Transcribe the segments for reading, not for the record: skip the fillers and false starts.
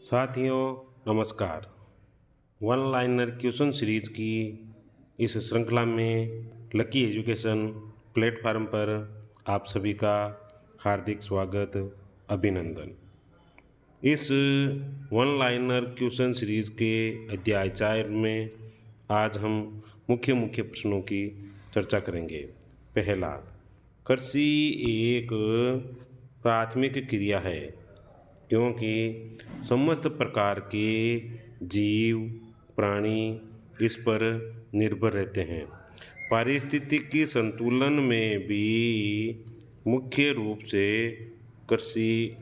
साथियों नमस्कार। One liner question series की इस श्रृंखला में लकी एजुकेशन प्लेटफार्म पर आप सभी का हार्दिक स्वागत, अभिनंदन। इस वन लाइनर क्वेश्चन सीरीज के अध्याय 4 में आज हम मुख्य प्रश्नों की चर्चा करेंगे। पहला, कृषि एक प्राथमिक क्रिया है क्योंकि समस्त प्रकार के जीव प्राणी इस पर निर्भर रहते हैं। पारिस्थितिकी संतुलन में भी मुख्य रूप से कृषि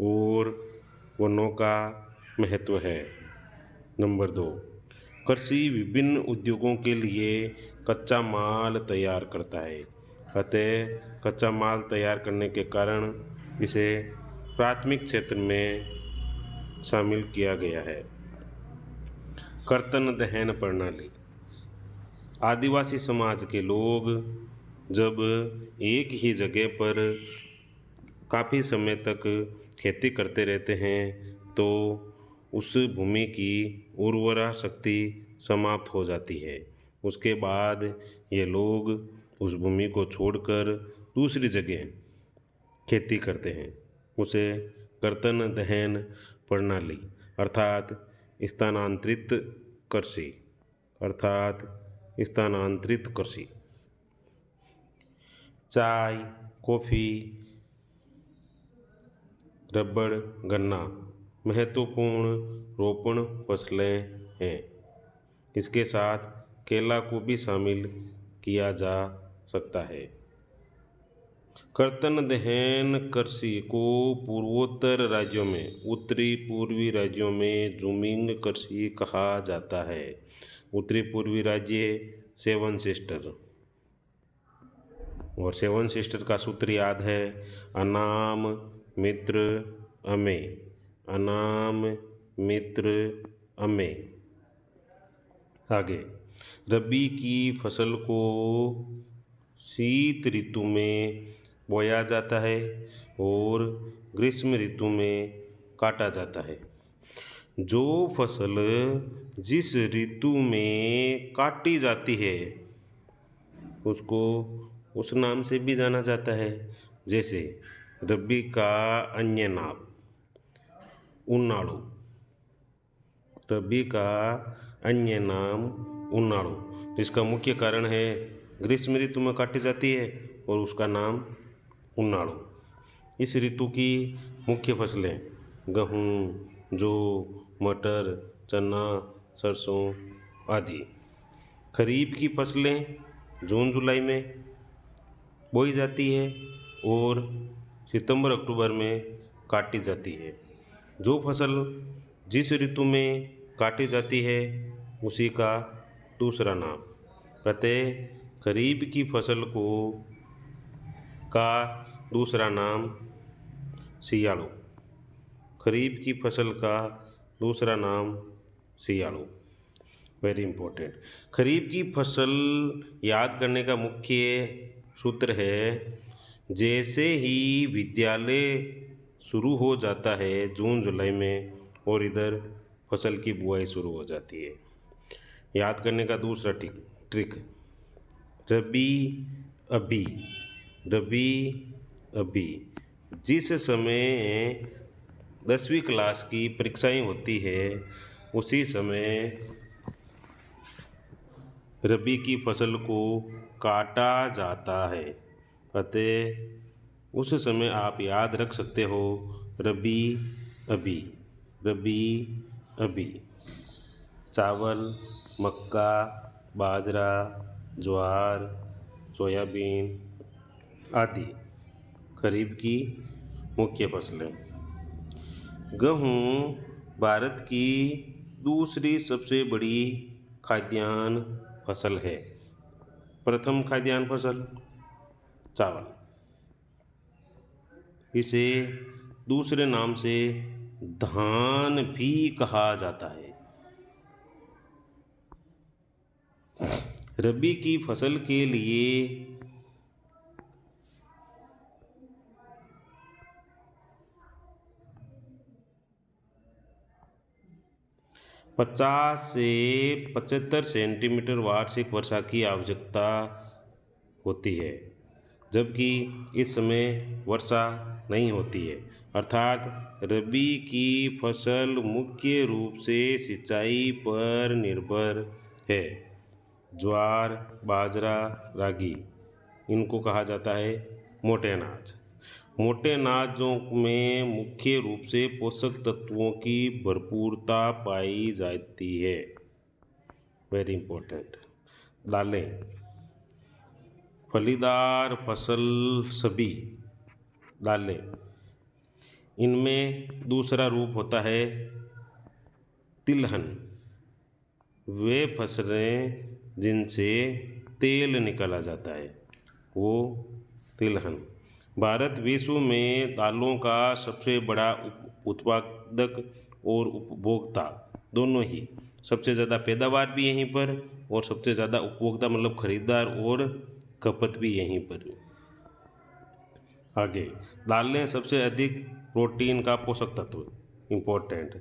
और वनों का महत्व है। नंबर 2, कृषि विभिन्न उद्योगों के लिए कच्चा माल तैयार करता है। अतः कच्चा माल तैयार करने के कारण इसे प्राथमिक क्षेत्र में शामिल किया गया है। कर्तन दहन प्रणाली। आदिवासी समाज के लोग जब एक ही जगह पर काफ़ी समय तक खेती करते रहते हैं तो उस भूमि की उर्वरा शक्ति समाप्त हो जाती है। उसके बाद ये लोग उस भूमि को छोड़कर दूसरी जगह खेती करते हैं। उसे कर्तन दहन प्रणाली अर्थात स्थानांतरित कृषि। चाय, कॉफ़ी, रबड़, गन्ना महत्वपूर्ण रोपण फसलें हैं। इसके साथ केला को भी शामिल किया जा सकता है। कर्तन दहन कृषि को पूर्वोत्तर राज्यों में, उत्तरी पूर्वी राज्यों में जूमिंग कृषि कहा जाता है। उत्तरी पूर्वी राज्य सेवन सिस्टर, और सेवन सिस्टर का सूत्र याद है, अनाम मित्र अमे, अनाम मित्र अमे। आगे, रबी की फसल को शीत ऋतु में बोया जाता है और ग्रीष्म ऋतु में काटा जाता है। जो फसल जिस ऋतु में काटी जाती है उसको उस नाम से भी जाना जाता है। जैसे रबी का अन्य नाम उन्नाळू, रबी का अन्य नाम उन्नाळू, जिसका मुख्य कारण है ग्रीष्म ऋतु में काटी जाती है और उसका नाम उन्नाळू। इस ऋतु की मुख्य फसलें गेहूँ, जौ, मटर, चना, सरसों आदि। खरीफ की फसलें जून जुलाई में बोई जाती है और सितंबर अक्टूबर में काटी जाती है। जो फसल जिस ऋतु में काटी जाती है उसी का दूसरा नाम। अतः खरीफ की फसल का दूसरा नाम सियाळू। खरीफ की फसल का दूसरा नाम सियाळू। Very important. खरीफ की फसल याद करने का मुख्य सूत्र है, जैसे ही विद्यालय शुरू हो जाता है जून जुलाई में और इधर फसल की बुआई शुरू हो जाती है। याद करने का दूसरा ट्रिक, रबी अभी, रबी अभी। जिस समय 10वीं क्लास की परीक्षाएं होती है उसी समय रबी की फसल को काटा जाता है। अतः उस समय आप याद रख सकते हो रबी अभी, रबी अभी। चावल, मक्का, बाजरा, ज्वार, सोयाबीन आदि खरीफ की मुख्य फसलें। गेहूँ भारत की दूसरी सबसे बड़ी खाद्यान्न फसल है। प्रथम खाद्यान्न फसल चावल, इसे दूसरे नाम से धान भी कहा जाता है। रबी की फसल के लिए 50 से 75 सेंटीमीटर वार्षिक वर्षा की आवश्यकता होती है, जबकि इस समय वर्षा नहीं होती है। अर्थात रबी की फसल मुख्य रूप से सिंचाई पर निर्भर है। ज्वार, बाजरा, रागी, इनको कहा जाता है मोटे अनाज। मोटे अनाजों में मुख्य रूप से पोषक तत्वों की भरपूरता पाई जाती है। Very important. दालें, फलीदार फसल सभी दालें, इनमें दूसरा रूप होता है तिलहन। वे फसलें जिनसे तेल निकाला जाता है, वो तिलहन। भारत विश्व में दालों का सबसे बड़ा उत्पादक और उपभोक्ता दोनों ही। सबसे ज़्यादा पैदावार भी यहीं पर और सबसे ज़्यादा उपभोक्ता मतलब खरीदार और खपत भी यहीं पर। आगे, दालें सबसे अधिक प्रोटीन का पोषक तत्व। इम्पोर्टेंट।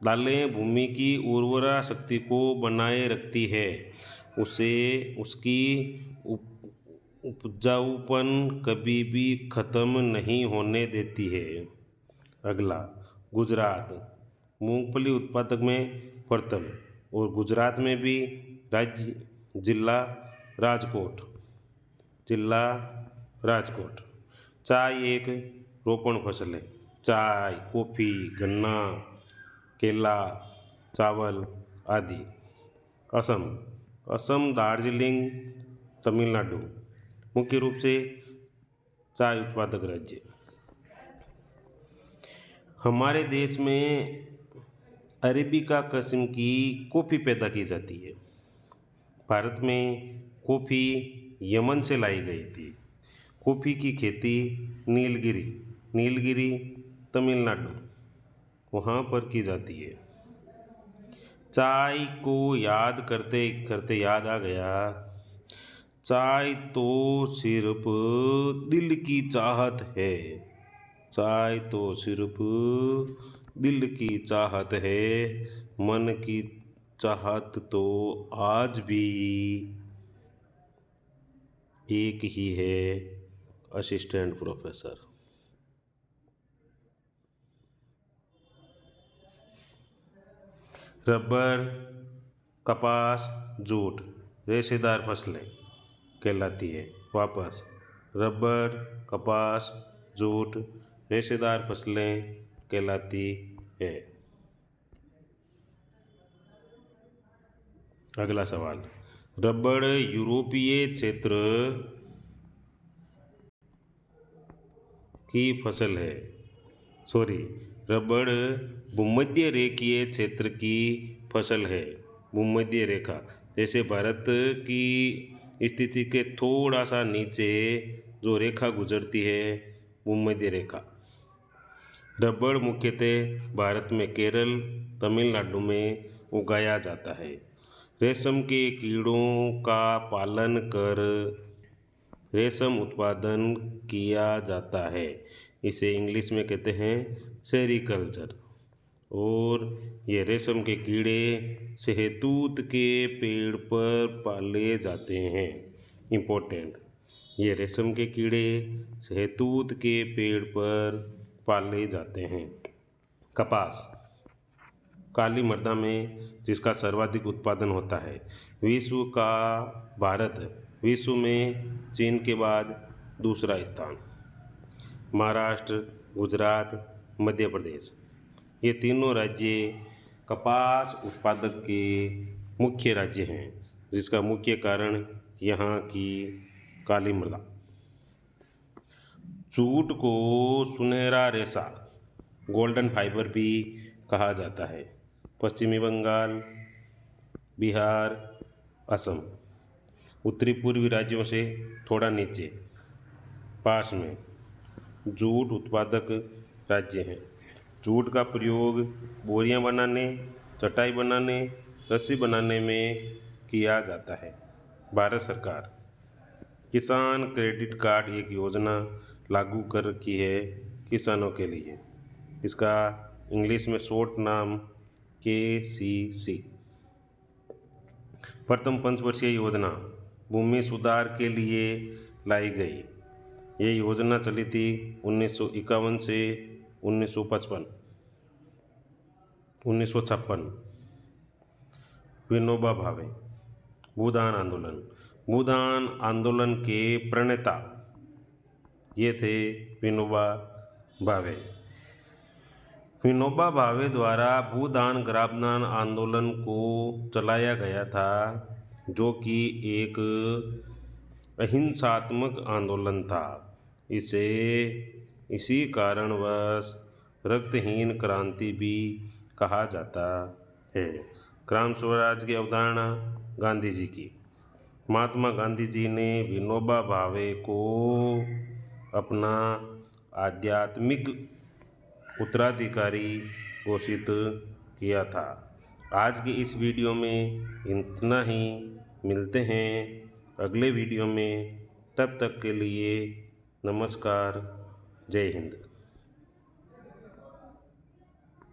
दालें भूमि की उर्वरा शक्ति को बनाए रखती है, उसे उसकी उपजाऊपन कभी भी खत्म नहीं होने देती है। अगला, गुजरात मूंगफली उत्पादक में प्रथम और गुजरात में भी राज्य जिला राजकोट। चाय एक रोपण फसल है। चाय, कॉफ़ी, गन्ना, केला, चावल आदि। असम, दार्जिलिंग, तमिलनाडु मुख्य रूप से चाय उत्पादक राज्य। हमारे देश में अरेबिका किस्म की कॉफ़ी पैदा की जाती है। भारत में कॉफ़ी यमन से लाई गई थी। कॉफ़ी की खेती नीलगिरी तमिलनाडु वहाँ पर की जाती है। चाय को याद करते करते याद आ गया, चाय तो सिर्फ दिल की चाहत है। चाय तो सिर्फ दिल की चाहत है, मन की चाहत तो आज भी एक ही है, असिस्टेंट प्रोफेसर। रबर, कपास, जूट रेशेदार फसलें कहलाती है। वापस, रबर, कपास, जूट रेशेदार फसलें कहलाती है। अगला सवाल, रबड़ यूरोपीय क्षेत्र की फसल है। रबड़ भूमध्य रेखीय क्षेत्र की फसल है। भूमध्य रेखा जैसे भारत की स्थिति के थोड़ा सा नीचे जो रेखा गुजरती है, भूमध्य रेखा। रबड़ मुख्यतः भारत में केरल, तमिलनाडु में उगाया जाता है। रेशम के कीड़ों का पालन कर रेशम उत्पादन किया जाता है। इसे इंग्लिश में कहते हैं सेरीकल्चर। और ये रेशम के कीड़े शहतूत के पेड़ पर पाले जाते हैं। इम्पोर्टेंट, ये रेशम के कीड़े शहतूत के पेड़ पर पाले जाते हैं। कपास काली मृदा में जिसका सर्वाधिक उत्पादन होता है। भारत विश्व में चीन के बाद दूसरा स्थान। महाराष्ट्र, गुजरात, मध्य प्रदेश, ये तीनों राज्य कपास उत्पादक के मुख्य राज्य हैं, जिसका मुख्य कारण यहाँ की काली मृदा। जूट को सुनहरा रेशा, गोल्डन फाइबर भी कहा जाता है। पश्चिमी बंगाल, बिहार, असम, उत्तरी पूर्वी राज्यों से थोड़ा नीचे पास में जूट उत्पादक राज्य हैं। जूट का प्रयोग बोरियां बनाने, चटाई बनाने, रस्सी बनाने में किया जाता है। भारत सरकार किसान क्रेडिट कार्ड एक योजना लागू कर रखी है किसानों के लिए। इसका इंग्लिश में शॉर्ट नाम KCC। प्रथम पंचवर्षीय योजना भूमि सुधार के लिए लाई गई। ये योजना चली थी 1951 से 1956। विनोबा भावे। भूदान आंदोलन। भूदान आंदोलन के प्रणेता ये थे विनोबा भावे। विनोबा भावे द्वारा भूदान ग्रामदान आंदोलन को चलाया गया था, जो कि एक अहिंसात्मक आंदोलन था। इसी कारणवश रक्तहीन क्रांति भी कहा जाता है। ग्राम स्वराज की अवधारणा गांधी जी की। महात्मा गांधी जी ने विनोबा भावे को अपना आध्यात्मिक उत्तराधिकारी घोषित किया था। आज के इस वीडियो में इतना ही। मिलते हैं अगले वीडियो में। तब तक के लिए नमस्कार। जय हिंद।